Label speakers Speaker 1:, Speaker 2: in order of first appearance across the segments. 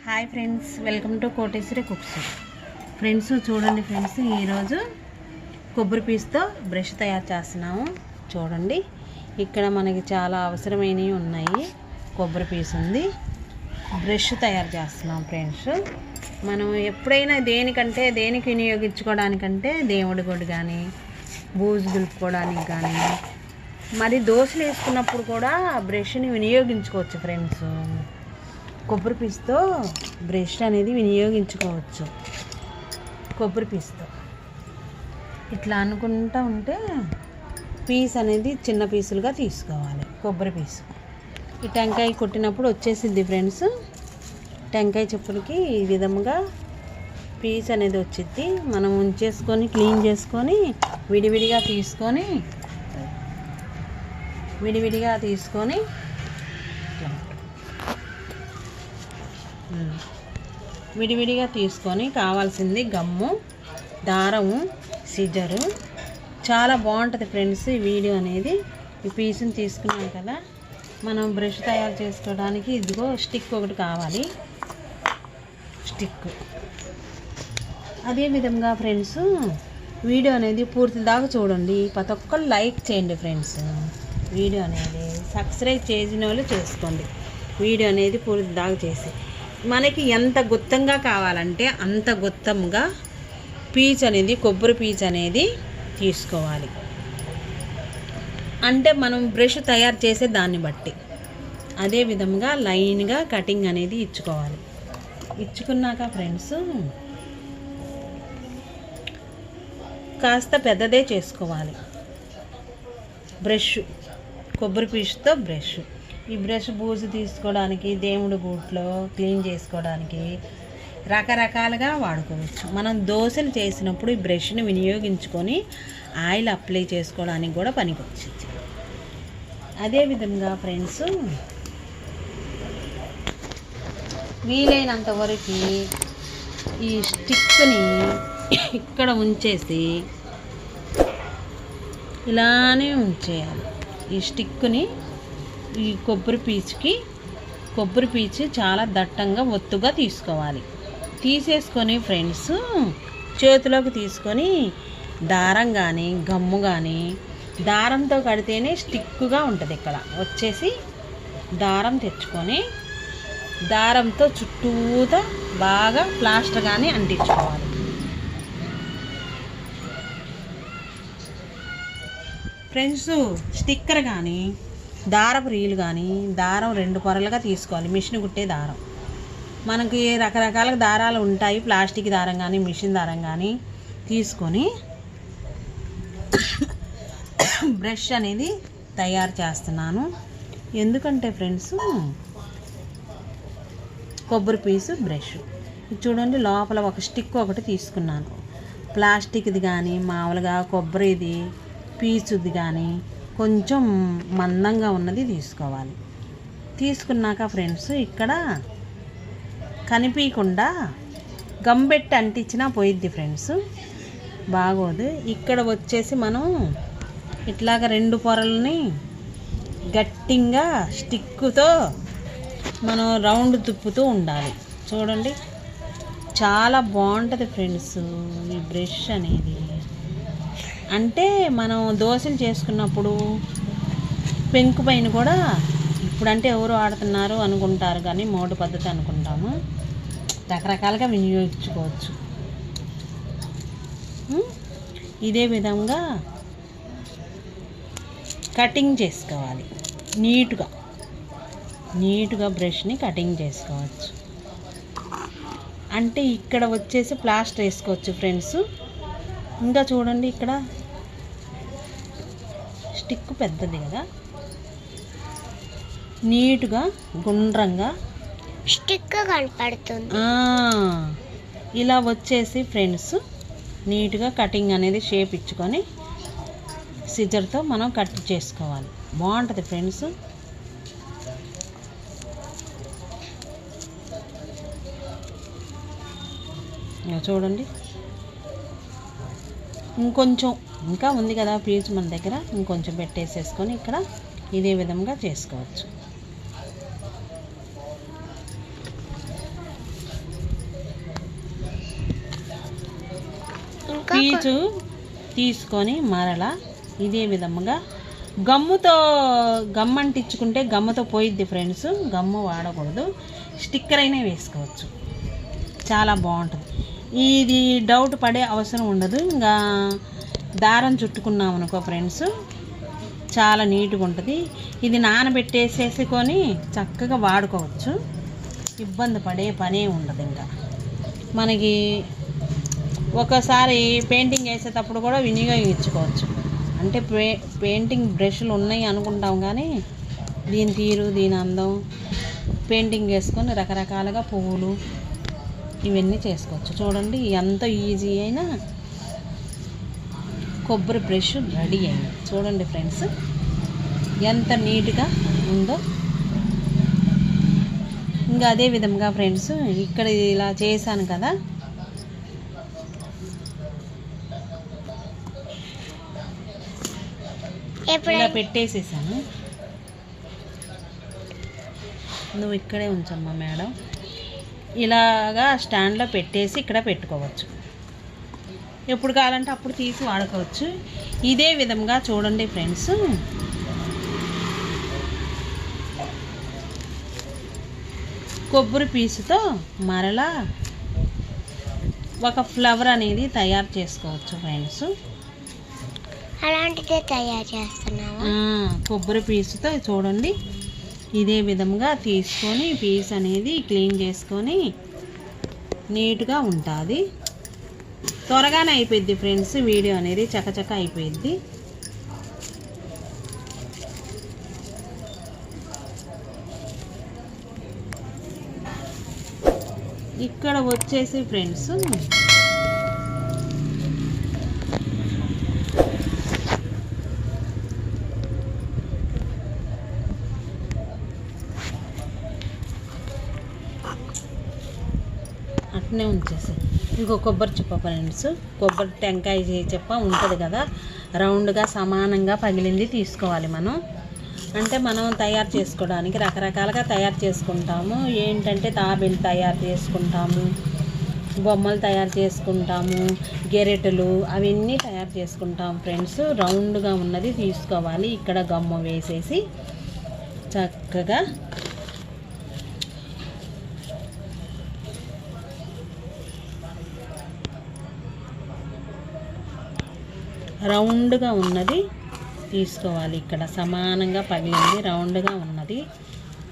Speaker 1: Hi friends, welcome to Koteswari cooks. Friends చూడండి friends, ఈరోజు కొబ్బరి పీస్తో బ్రష్ తయారు చేస్తున్నాము. చూడండి, ఇక్కడ మనకి చాలా అవసరమైనవి ఉన్నాయి. కొబ్బరి పీస్ ఉంది, బ్రష్ తయారు చేస్తున్నాం ఫ్రెండ్స్. మనం ఎప్పుడైనా దేనికి వినియోగించుకోవడానికంటే దేవుడి గుడి కానీ, బూజు దులుపుకోవడానికి కానీ, మరి దోశలు వేసుకున్నప్పుడు కూడా బ్రష్ని వినియోగించుకోవచ్చు ఫ్రెండ్స్. కొబ్బరి పీస్తో బ్రష్ అనేది వినియోగించుకోవచ్చు. కొబ్బరి పీస్తో ఇట్లా అనుకుంటూ ఉంటే పీస్ అనేది చిన్న పీసులుగా తీసుకోవాలి. కొబ్బరి పీసు ఈ టెంకాయ కొట్టినప్పుడు వచ్చేసింది ఫ్రెండ్స్. టెంకాయ చెప్పులకి ఈ విధంగా పీస్ అనేది వచ్చింది. మనం ఉంచేసుకొని క్లీన్ చేసుకొని విడివిడిగా తీసుకొని విడివిడిగా తీసుకొని కావాల్సింది గమ్ము, దారము, సిజరు. చాలా బాగుంటుంది ఫ్రెండ్స్ ఈ వీడియో అనేది. ఈ పీసుని తీసుకున్నాం కదా, మనం బ్రష్ తయారు చేసుకోవడానికి ఇదిగో స్టిక్ ఒకటి కావాలి. స్టిక్ అదేవిధంగా ఫ్రెండ్స్ వీడియో అనేది పూర్తి దాకా చూడండి. ప్రతి ఒక్కరు లైక్ చేయండి ఫ్రెండ్స్. వీడియో అనేది సబ్స్క్రైబ్ చేసిన వాళ్ళు చేసుకోండి. వీడియో అనేది పూర్తి దాకా చేసి మనకి ఎంత గుత్తంగా కావాలంటే అంత గుత్తంగా పీచ్ అనేది, కొబ్బరి పీచ్ అనేది తీసుకోవాలి. అంటే మనం బ్రష్ తయారు చేసే దాన్ని బట్టి అదే విధంగా లైన్గా కటింగ్ అనేది ఇచ్చుకోవాలి. ఇచ్చుకున్నాక ఫ్రెండ్స్ కాస్త పెద్దదే చేసుకోవాలి బ్రష్. కొబ్బరి పీచుతో బ్రష్. ఈ బ్రష్ బూజు తీసుకోవడానికి, దేవుడి గూట్లో క్లీన్ చేసుకోవడానికి రకరకాలుగా వాడుకోవచ్చు. మనం దోశలు చేసినప్పుడు ఈ బ్రష్ని వినియోగించుకొని ఆయిల్ అప్లై చేసుకోవడానికి కూడా పనికొచ్చింది. అదేవిధంగా ఫ్రెండ్స్ వీలైనంత వరకు ఈ స్టిక్ని ఇక్కడ ఉంచేసి ఇలానే ఉంచేయాలి. ఈ స్టిక్ని ఈ కొబ్బరి పీచు చాలా దట్టంగా ఒత్తుగా తీసుకోవాలి. తీసేసుకొని ఫ్రెండ్స్ చేతిలోకి తీసుకొని దారం కానీ, గమ్ము కానీ, దారంతో కడితేనే స్టిక్గా ఉంటుంది. ఇక్కడ వచ్చేసి దారం తెచ్చుకొని దారంతో చుట్టూతో బాగా ప్లాస్టర్ కానీ అంటించుకోవాలి. ఫ్రెండ్స్ స్టిక్కర్ కానీ, దారపు రీలు కానీ, దారం 2 పొరలుగా తీసుకోవాలి. మిషన్ కుట్టే దారం మనకి రకరకాల దారాలు ఉంటాయి. ప్లాస్టిక్ దారం కానీ, మిషన్ దారం కానీ తీసుకొని బ్రష్ అనేది తయారు చేస్తున్నాను. ఎందుకంటే ఫ్రెండ్స్ కొబ్బరి పీసు బ్రష్ చూడండి, లోపల ఒక స్టిక్ ఒకటి తీసుకున్నాను. ప్లాస్టిక్ది కానీ, మామూలుగా కొబ్బరిది పీచుది కానీ కొంచెం మందంగా ఉన్నది తీసుకోవాలి. తీసుకున్నాక ఫ్రెండ్స్ ఇక్కడ కనిపించకుండా గంబెట్టి అంటించినా పోయిద్ది ఫ్రెండ్స్, బాగోదు. ఇక్కడ వచ్చేసి మనం ఇట్లాగ 2 పొరలని గట్టిగా స్టిక్తో మనం రౌండ్ తిప్పుతూ ఉండాలి. చూడండి, చాలా బాగుంటుంది ఫ్రెండ్స్ ఈ బ్రష్ అనేది. అంటే మనం దోశలు చేసుకున్నప్పుడు పెంకు పైన కూడా ఇప్పుడంటే ఎవరు ఆడుతున్నారు అనుకుంటారు కానీ మోటు పద్ధతి అనుకుంటాము. రకరకాలుగా వినియోగించుకోవచ్చు. ఇదే విధంగా కటింగ్ చేసుకోవాలి. నీట్గా బ్రష్ని కటింగ్ చేసుకోవచ్చు. అంటే ఇక్కడ వచ్చేసి ప్లాస్టర్ వేసుకోవచ్చు ఫ్రెండ్స్. ఇంకా చూడండి, ఇక్కడ స్టిక్ పెద్దది కదా, నీట్గా గుండ్రంగా
Speaker 2: స్టిక్ కనపడుతుంది.
Speaker 1: ఇలా వచ్చేసి ఫ్రెండ్స్ నీట్గా కటింగ్ అనేది షేప్ ఇచ్చుకొని సిజర్తో మనం కట్ చేసుకోవాలి. బాగుంటుంది ఫ్రెండ్స్. చూడండి, ఇంకొంచెం ఇంకా ఉంది కదా పీచు మన దగ్గర, ఇంకొంచెం పెట్టేసేసుకొని ఇక్కడ ఇదే విధంగా చేసుకోవచ్చు. పీచు తీసుకొని మరలా ఇదే విధముగా గమ్ అంటించుకుంటే గమ్ముతో పోయిద్ది ఫ్రెండ్స్. గమ్ము వాడకూడదు, స్టిక్కర్ అయినా వేసుకోవచ్చు, చాలా బాగుంటుంది. ఇది డౌట్ పడే అవసరం ఉండదు. ఇంకా దారం చుట్టుకున్నాం అనుకో ఫ్రెండ్స్, చాలా నీట్గా ఉంటుంది. ఇది నానబెట్టేసేసుకొని చక్కగా వాడుకోవచ్చు, ఇబ్బంది పడే పనే ఉండదు. ఇంకా మనకి ఒకసారి పెయింటింగ్ వేసేటప్పుడు కూడా వినియోగించుకోవచ్చు. అంటే పెయింటింగ్ బ్రష్లు ఉన్నాయి అనుకుంటాం, కానీ దీని తీరు, దీని అందం, పెయింటింగ్ వేసుకొని రకరకాలుగా పువ్వులు ఇవన్నీ చేసుకోవచ్చు. చూడండి ఎంత ఈజీ అయినా కొబ్బరి బ్రష్ రెడీ అయింది. చూడండి ఫ్రెండ్స్ ఎంత నీట్గా ఉందో. ఇంకా అదే విధంగా ఫ్రెండ్స్ ఇక్కడ ఇలా చేశాను కదా, ఇలా పెట్టేసేసాను. నువ్వు ఇక్కడే ఉంచమ్మా మేడం. ఇలాగా స్టాండ్లో పెట్టేసి ఇక్కడ పెట్టుకోవచ్చు, ఎప్పుడు కావాలంటే అప్పుడు తీసి వాడుకోవచ్చు. ఇదే విధంగా చూడండి ఫ్రెండ్స్ కొబ్బరి పీసుతో మరలా ఒక ఫ్లవర్ అనేది తయారు చేసుకోవచ్చు ఫ్రెండ్స్.
Speaker 2: అలాంటిదే తయారు చేస్తున్నావా?
Speaker 1: కొబ్బరి పీసుతో చూడండి ఇదే విధంగా తీసుకొని పీస్ అనేది క్లీన్ చేసుకొని నీట్గా ఉంటుంది. త్వరగానే అయిపోయింది ఫ్రెండ్స్, వీడియో అనేది చకచక అయిపోయింది. ఇక్కడ వచ్చేసి ఫ్రెండ్స్ అట్నే ఉంచేసి ఇంకో కొబ్బరి చిప్ప ఫ్రెండ్స్, కొబ్బరి టెంకాయ చిప్ప ఉంటుంది కదా, రౌండ్గా సమానంగా పగిలింది తీసుకోవాలి మనం. అంటే మనం తయారు చేసుకోవడానికి రకరకాలుగా తయారు చేసుకుంటాము. ఏంటంటే తాబేలు తయారు చేసుకుంటాము, బొమ్మలు తయారు చేసుకుంటాము, గెరెటలు అవన్నీ తయారు చేసుకుంటాం ఫ్రెండ్స్. రౌండ్గా ఉన్నది తీసుకోవాలి. ఇక్కడ గమ్ము వేసేసి చక్కగా రౌండ్గా ఉన్నది తీసుకోవాలి. ఇక్కడ సమానంగా పగిలింది రౌండ్గా ఉన్నది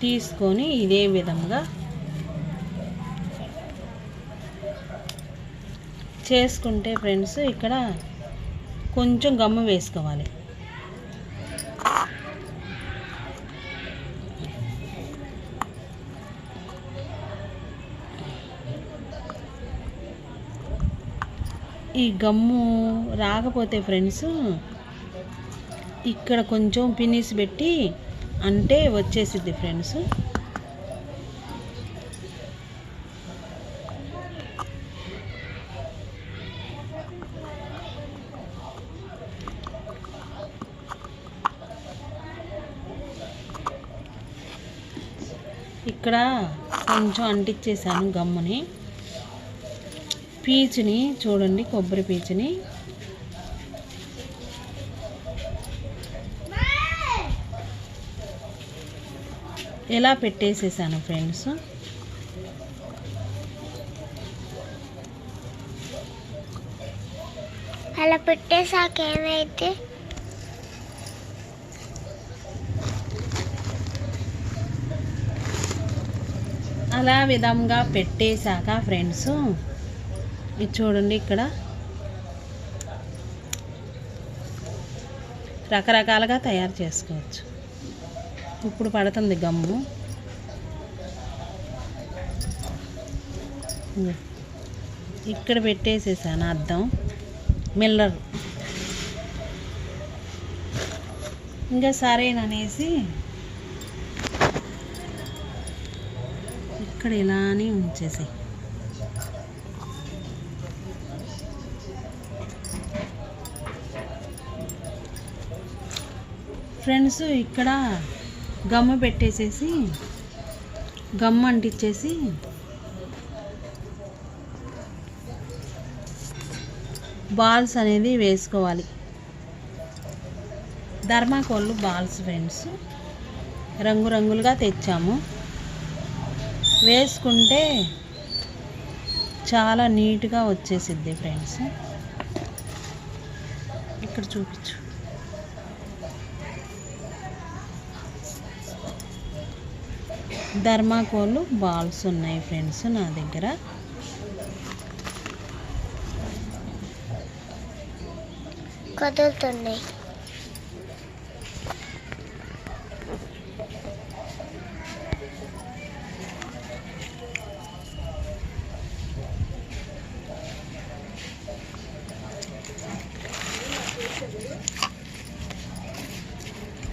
Speaker 1: తీసుకొని ఇదే విధంగా చేసుకుంటే ఫ్రెండ్స్ ఇక్కడ కొంచెం గమ్ము వేసుకోవాలి. ఈ గమ్ము రాకపోతే ఫ్రెండ్స్ ఇక్కడ కొంచెం పినిస్ పెట్టి అంటే వచ్చేసిద్ది ఫ్రెండ్స్. ఇక్కడ కొంచెం అంటించేసాను గమ్ముని. పీచుని చూడండి, కొబ్బరి పీచుని ఎలా పెట్టేసేసాను ఫ్రెండ్స్.
Speaker 2: అలా పెట్టేసాక ఏమైతే
Speaker 1: అలా విధంగా పెట్టేశాక ఫ్రెండ్స్ ఇది చూడండి, ఇక్కడ రకరకాలుగా తయారు చేసుకోవచ్చు. ఇప్పుడు పడుతుంది గమ్ము. ఇక్కడ పెట్టేసేసాను అద్దం మిల్లర్. ఇంకా సరేననేసి ఇక్కడ ఇలానే ఉంచేసి ఫ్రెండ్స్ ఇక్కడ గమ్ము పెట్టేసేసి గమ్ము అంటించేసి బాల్స్ అనేది వేసుకోవాలి. ధర్మాకోళ్ళు బాల్స్ ఫ్రెండ్స్ రంగురంగులుగా తెచ్చాము. వేసుకుంటే చాలా నీట్గా వచ్చేసిద్ది ఫ్రెండ్స్. ఇక్కడ చూపించు. ధర్మాకోళ్ళు బాల్స్ ఉన్నాయి ఫ్రెండ్స్ నా దగ్గర.
Speaker 2: కదులుతున్నాయి.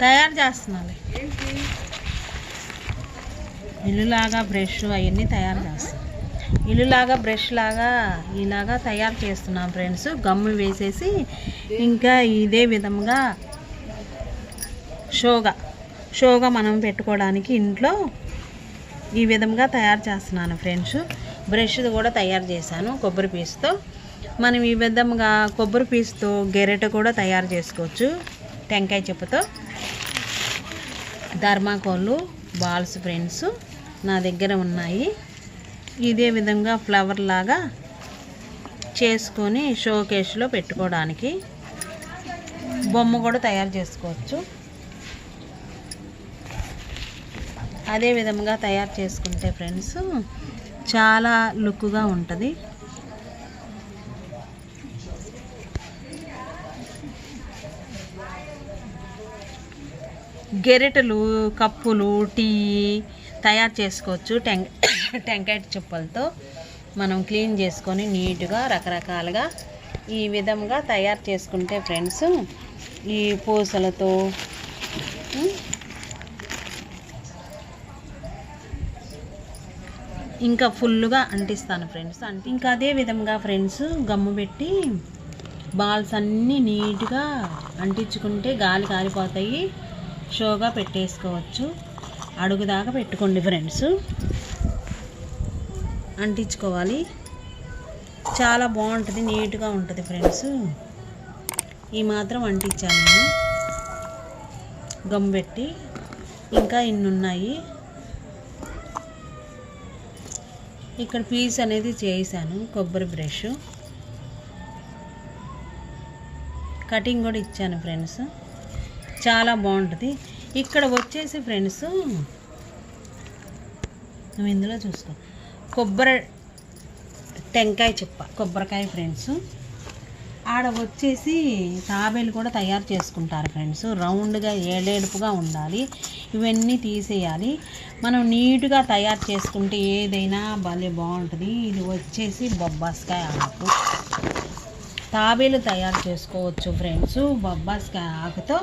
Speaker 1: తయారు చేస్తున్నాను. ఇల్లులాగా బ్రష్ అవన్నీ తయారు చేస్తాను. ఇల్లులాగా బ్రష్ లాగా ఇలాగా తయారు చేస్తున్నాం ఫ్రెండ్స్. గమ్ము వేసేసి ఇంకా ఇదే విధంగా షోగా మనం పెట్టుకోవడానికి ఇంట్లో ఈ విధంగా తయారు చేస్తున్నాను ఫ్రెండ్స్. బ్రష్ కూడా తయారు చేశాను కొబ్బరి పీస్తో. మనం ఈ విధంగా కొబ్బరి పీస్తో గెరెట కూడా తయారు చేసుకోవచ్చు టెంకాయ చెప్పుతో. ధర్మాకోళ్ళు బాల్స్ ఫ్రెండ్స్ నా దగ్గర ఉన్నాయి. ఇదే విధంగా ఫ్లవర్ లాగా చేసుకొని షోకేస్లో పెట్టుకోవడానికి బొమ్మ కూడా తయారు చేసుకోవచ్చు. అదే విధంగా తయారు చేసుకుంటే ఫ్రెండ్స్ చాలా లుక్గా ఉంటుంది. గెరెటలు, కప్పులు, టీ తయారు చేసుకోవచ్చు. టెంకాయ చెప్పులతో మనం క్లీన్ చేసుకొని నీట్గా రకరకాలుగా ఈ విధంగా తయారు చేసుకుంటే ఫ్రెండ్స్ ఈ పూసలతో ఇంకా ఫుల్గా అంటిస్తాను ఫ్రెండ్స్. ఇంకా అదే విధంగా ఫ్రెండ్స్ గమ్ము పెట్టి బాల్స్ అన్నీ నీట్గా అంటించుకుంటే గాలి కారిపోతాయి. షోగా పెట్టేసుకోవచ్చు. అడుగుదాకా పెట్టుకోండి ఫ్రెండ్స్. అంటించుకోవాలి. చాలా బాగుంటుంది, నీట్గా ఉంటుంది ఫ్రెండ్స్. ఈ మాత్రం అంటించాను నేను గమ్ పెట్టి. ఇంకా ఇన్ని ఉన్నాయి. ఇక్కడ పీస్ అనేది చేశాను. కొబ్బరి బ్రష్ కటింగ్ కూడా ఇచ్చాను ఫ్రెండ్స్. చాలా బాగుంటుంది. ఇక్కడ వచ్చేసి ఫ్రెండ్స్ నువ్వు ఇందులో చూసుకో. టెంకాయ చెప్ప కొబ్బరికాయ ఫ్రెండ్స్. ఆడ వచ్చేసి తాబేలు కూడా తయారు చేసుకుంటారు ఫ్రెండ్స్. రౌండ్గా ఏడేడుపుగా ఉండాలి. ఇవన్నీ తీసేయాలి. మనం నీట్గా తయారు చేసుకుంటే ఏదైనా భలే బాగుంటుంది. ఇది వచ్చేసి బొబ్బాస్కాయ ఆకు. తాబేలు తయారు చేసుకోవచ్చు ఫ్రెండ్స్. బొబ్బాస్కాయ ఆకుతో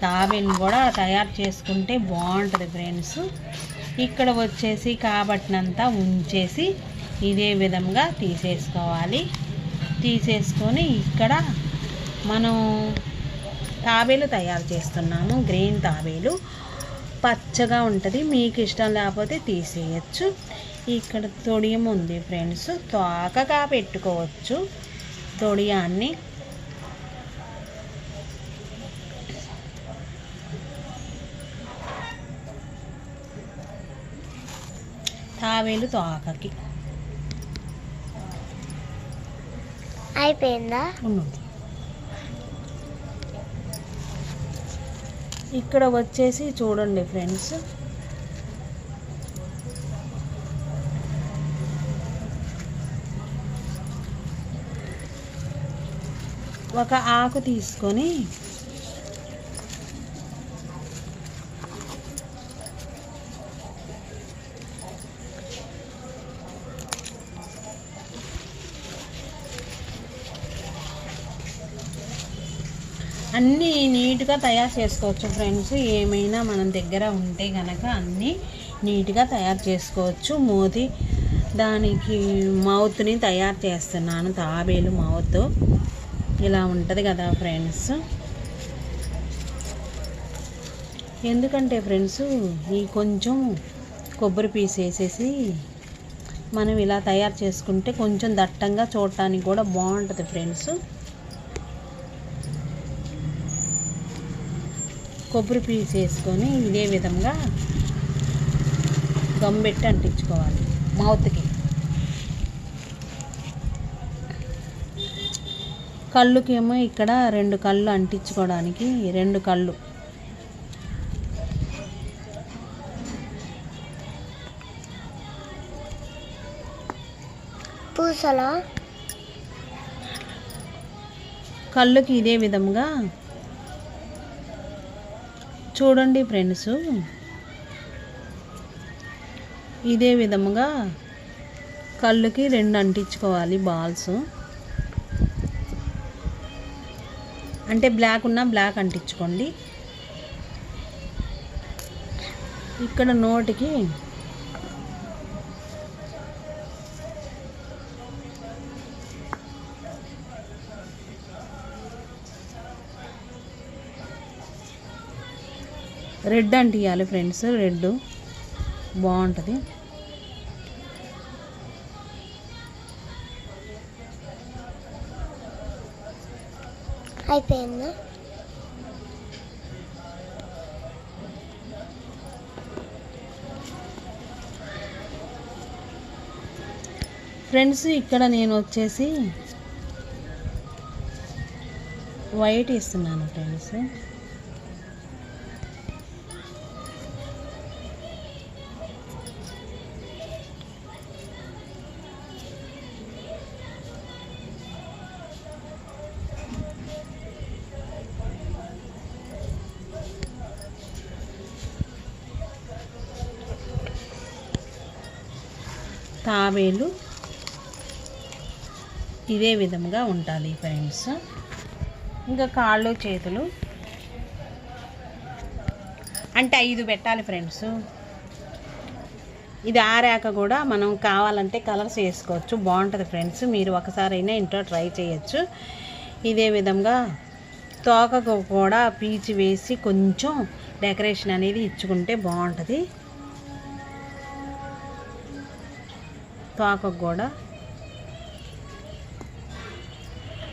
Speaker 1: తాబేలు కూడా తయారు చేసుకుంటే బాగుంటుంది ఫ్రెండ్స్. ఇక్కడ వచ్చేసి కాబట్టినంతా ఉంచేసి ఇదే విధంగా తీసేసుకోవాలి. తీసేసుకొని ఇక్కడ మనం తాబేలు తయారు చేస్తున్నాము. గ్రీన్ తాబేలు పచ్చగా ఉంటుంది. మీకు ఇష్టం లేకపోతే తీసేయచ్చు. ఇక్కడ తొడియం ఉంది ఫ్రెండ్స్. తోకగా పెట్టుకోవచ్చు తొడియాన్ని. తాబేలు తోకకి
Speaker 2: అయిపోయిందా?
Speaker 1: ఇక్కడ వచ్చేసి చూడండి ఫ్రెండ్స్, ఒక ఆకు తీసుకొని అన్నీ నీట్గా తయారు చేసుకోవచ్చు ఫ్రెండ్స్. ఏమైనా మనం దగ్గర ఉంటే కనుక అన్నీ నీట్గా తయారు చేసుకోవచ్చు. మోది దానికి మౌత్ని తయారు చేస్తున్నాను. తాబేలు మౌత్ ఇలా ఉంటుంది కదా ఫ్రెండ్స్. ఎందుకంటే ఫ్రెండ్స్ ఈ కొంచెం కొబ్బరి పీస్ వేసేసి మనం ఇలా తయారు చేసుకుంటే కొంచెం దట్టంగా చూడటానికి కూడా బాగుంటుంది ఫ్రెండ్స్. కొబ్బరి పీస్ వేసుకొని ఇదే విధంగా గమ్ పెట్టి అంటించుకోవాలి మౌత్కి. కళ్ళుకేమో ఇక్కడ 2 కళ్ళు అంటించుకోవడానికి 2 కళ్ళు.
Speaker 2: పూసలా
Speaker 1: కళ్ళుకి ఇదే విధంగా చూడండి ఫ్రెండ్స్, ఇదే విధముగా కళ్ళుకి 2 అంటించుకోవాలి బాల్స్. అంటే బ్లాక్ ఉన్న బ్లాక్ అంటించుకోండి. ఇక్కడ నోటికి రెడ్ అంటియాలి ఫ్రెండ్స్, రెడ్ బాగుంటుంది.
Speaker 2: అయిపోయిందా?
Speaker 1: ఫ్రెండ్స్ ఇక్కడ నేను వచ్చేసి వైట్ ఇస్తున్నాను ఫ్రెండ్స్. తాబేలు ఇదే విధంగా ఉండాలి ఫ్రెండ్స్. ఇంకా కాళ్ళు చేతులు అంటే 5 పెట్టాలి ఫ్రెండ్స్. ఇది ఆరాక కూడా మనం కావాలంటే కలర్స్ వేసుకోవచ్చు, బాగుంటుంది ఫ్రెండ్స్. మీరు ఒకసారి అయినా ఇంట్లో ట్రై చేయొచ్చు. ఇదే విధంగా తోకకు కూడా పీచి వేసి కొంచెం డెకరేషన్ అనేది ఇచ్చుకుంటే బాగుంటుంది. తోకకు కూడా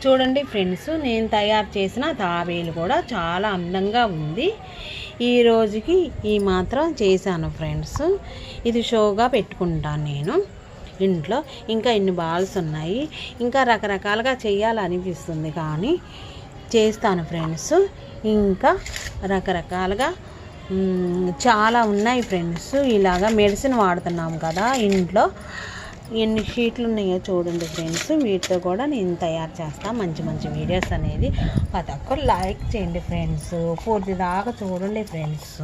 Speaker 1: చూడండి ఫ్రెండ్స్, నేను తయారు చేసిన తాబేలు కూడా చాలా అందంగా ఉంది. ఈ రోజుకి ఈ మాత్రం చేశాను ఫ్రెండ్స్. ఇది షోగా పెట్టుకుంటాను నేను ఇంట్లో. ఇంకా ఇన్ని బాల్స్ ఉన్నాయి, ఇంకా రకరకాలుగా చేయాలనిపిస్తుంది కానీ చేస్తాను ఫ్రెండ్స్. ఇంకా రకరకాలుగా చాలా ఉన్నాయి ఫ్రెండ్స్. ఇలాగా మెడిసిన్ వాడుతున్నాం కదా ఇంట్లో, ఎన్ని షీట్లు ఉన్నాయో చూడండి ఫ్రెండ్స్. వీటితో కూడా నేను తయారు చేస్తాను మంచి మంచి వీడియోస్ అనేది. ప్రతి ఒక్కరు లైక్ చేయండి ఫ్రెండ్స్, పూర్తి దాకా చూడండి ఫ్రెండ్స్.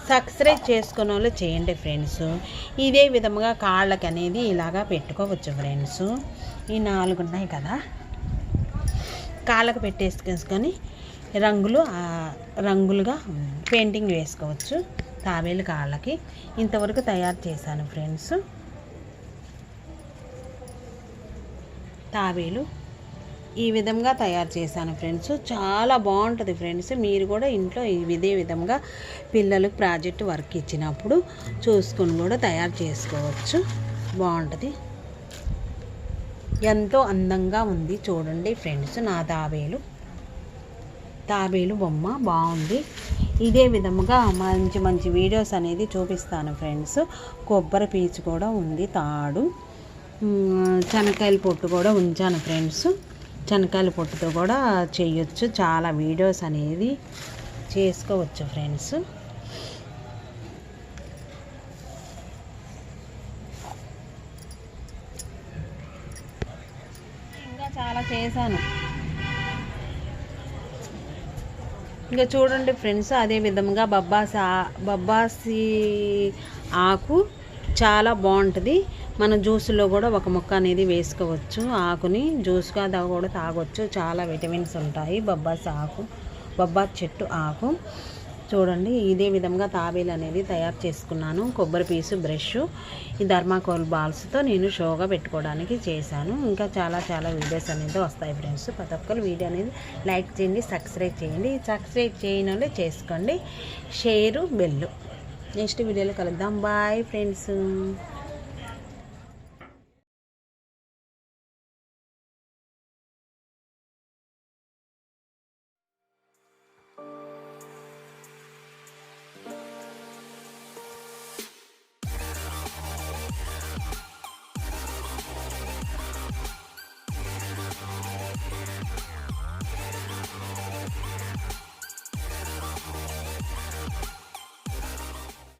Speaker 1: సబ్స్క్రైబ్ చేసుకున్న వాళ్ళు చేయండి ఫ్రెండ్స్. ఇదే విధముగా కాళ్ళకి అనేది ఇలాగా పెట్టుకోవచ్చు ఫ్రెండ్స్. ఈ 4 ఉన్నాయి కదా, కాళ్ళకు పెట్టేసుకొని రంగులుగా పెయింటింగ్ వేసుకోవచ్చు తాబేలు కాళ్ళకి. ఇంతవరకు తయారు చేశాను ఫ్రెండ్స్. తాబేలు ఈ విధంగా తయారు చేశాను ఫ్రెండ్స్. చాలా బాగుంటుంది ఫ్రెండ్స్. మీరు కూడా ఇంట్లో ఇదే విధంగా పిల్లలకు ప్రాజెక్ట్ వర్క్ ఇచ్చినప్పుడు చూసుకొని కూడా తయారు చేసుకోవచ్చు, బాగుంటుంది. ఎంతో అందంగా ఉంది చూడండి ఫ్రెండ్స్. నా తాబేలు బొమ్మ బాగుంది. ఇదే విధముగా మంచి మంచి వీడియోస్ అనేది చూపిస్తాను ఫ్రెండ్స్. కొబ్బరి పీచు కూడా ఉంది, తాడు, శనక్కాయల పొట్టు కూడా ఉంచాను ఫ్రెండ్స్. శనక్కాయల పొట్టుతో కూడా చేయొచ్చు, చాలా వీడియోస్ అనేది చేసుకోవచ్చు ఫ్రెండ్స్. ఇంకా చాలా చేశాను. ఇంకా చూడండి ఫ్రెండ్స్, అదే విధంగా బబ్బాసి ఆకు చాలా బాగుంటుంది. మన జ్యూస్లో కూడా ఒక ముక్క అనేది వేసుకోవచ్చు. ఆకుని జ్యూస్గా కూడా తాగొచ్చు, చాలా విటమిన్స్ ఉంటాయి బొబ్బాస్ చెట్టు ఆకు. చూడండి ఇదే విధంగా తాబేలు అనేది తయారు చేసుకున్నాను. కొబ్బరి పీసు, బ్రష్, ఈ థర్మాకోల్ బాల్స్తో నేను షోగా పెట్టుకోవడానికి చేశాను. ఇంకా చాలా చాలా వీడియోస్ అనేది వస్తాయి ఫ్రెండ్స్. ప్రతి ఒక్కరు వీడియో అనేది లైక్ చేయండి, సబ్స్క్రైబ్ చేయండి. సబ్స్క్రైబ్ చేయని వాళ్ళు చేసుకోండి, షేరు, బెల్లు. నెక్స్ట్ వీడియోలో కలుద్దాం. Bye friends.